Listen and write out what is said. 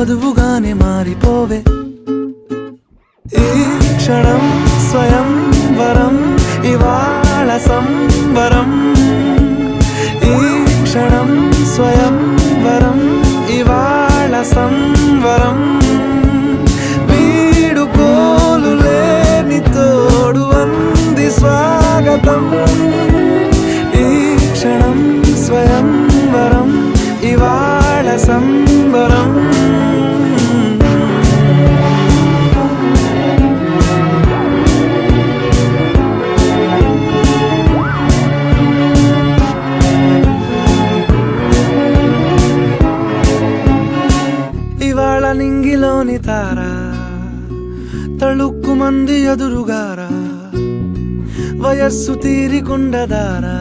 వధువుగానే మారిపోవే. ఈ క్షణం స్వయం వరం, ఇవాళ సంబరం. ఈ క్షణం స్వయం వరం, ఇవాళ సంబరం. వీడుకోలు లేని తోడు అంది స్వాగతం. ఈ క్షణం స్వయం వరం, ఇవాళ సంబరం. ఇవాళ నింగిలోని తారా తళుక్కు మంది ఎదురుగారా, వయస్సు తీరికుండదారా.